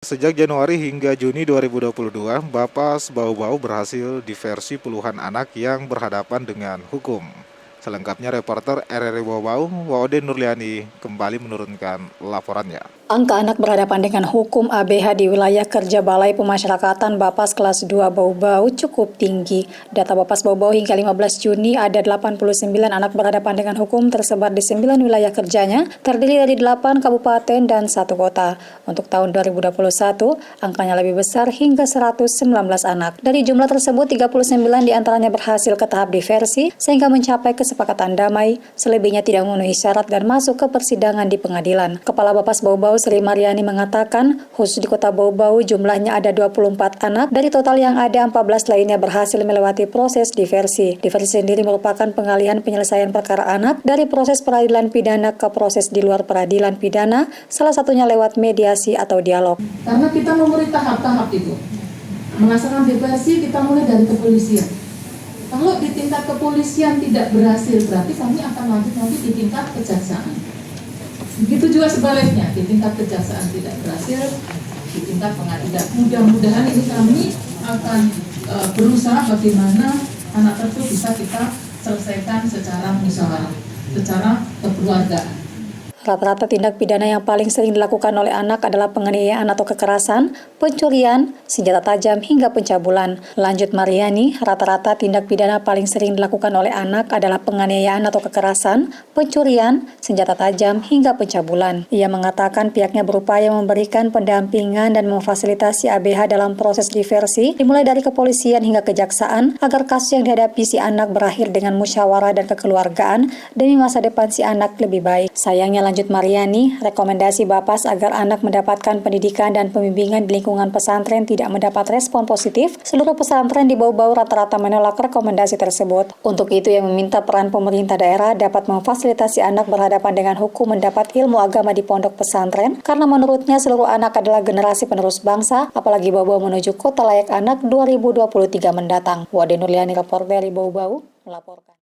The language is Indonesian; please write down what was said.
Sejak Januari hingga Juni 2022, Bapas Bau-Bau berhasil diversi puluhan anak yang berhadapan dengan hukum. Selengkapnya reporter RRI Bau-Bau, Waode Nurliani, kembali menurunkan laporannya. Angka anak berhadapan dengan hukum ABH di wilayah kerja Balai Pemasyarakatan Bapas kelas 2 Bau-Bau cukup tinggi. Data Bapas Bau-Bau hingga 15 Juni ada 89 anak berhadapan dengan hukum tersebar di 9 wilayah kerjanya, terdiri dari 8 kabupaten dan 1 kota. Untuk tahun 2021, angkanya lebih besar hingga 119 anak. Dari jumlah tersebut, 39 diantaranya berhasil ke tahap diversi sehingga mencapai kesepakatan damai, selebihnya tidak memenuhi syarat dan masuk ke persidangan di pengadilan. Kepala Bapas Bau-Bau Sri Mariani mengatakan, khusus di kota Bau-Bau jumlahnya ada 24 anak, dari total yang ada 14 lainnya berhasil melewati proses diversi. Diversi sendiri merupakan pengalihan penyelesaian perkara anak dari proses peradilan pidana ke proses di luar peradilan pidana, salah satunya lewat mediasi atau dialog. Karena kita memulai tahap-tahap itu. Melaksanakan diversi kita mulai dari kepolisian. Kalau di tingkat kepolisian tidak berhasil, berarti kami akan lanjut nanti di tingkat kejaksaan. Begitu juga sebaliknya, di tingkat kejaksaan tidak berhasil, di tingkat pengadilan. Mudah-mudahan ini kami akan berusaha bagaimana anak tersebut bisa kita selesaikan secara musyawarah, secara kekeluargaan. Rata-rata tindak pidana yang paling sering dilakukan oleh anak adalah penganiayaan atau kekerasan, pencurian, senjata tajam, hingga pencabulan. Lanjut Mariani, rata-rata tindak pidana paling sering dilakukan oleh anak adalah penganiayaan atau kekerasan, pencurian, senjata tajam, hingga pencabulan. Ia mengatakan pihaknya berupaya memberikan pendampingan dan memfasilitasi ABH dalam proses diversi, dimulai dari kepolisian hingga kejaksaan, agar kasus yang dihadapi si anak berakhir dengan musyawarah dan kekeluargaan demi masa depan si anak lebih baik. Sayangnya, lanjut Mariani, rekomendasi Bapas agar anak mendapatkan pendidikan dan pembimbingan di lingkungan pesantren tidak mendapat respon positif. Seluruh pesantren di Bau-Bau rata-rata menolak rekomendasi tersebut. Untuk itu, ia meminta peran pemerintah daerah dapat memfasilitasi anak berhadapan dengan hukum mendapat ilmu agama di pondok pesantren, karena menurutnya seluruh anak adalah generasi penerus bangsa, apalagi Bau-Bau menuju kota layak anak 2023 mendatang. Waode Nurliani, reporter dari Bau-Bau, melaporkan.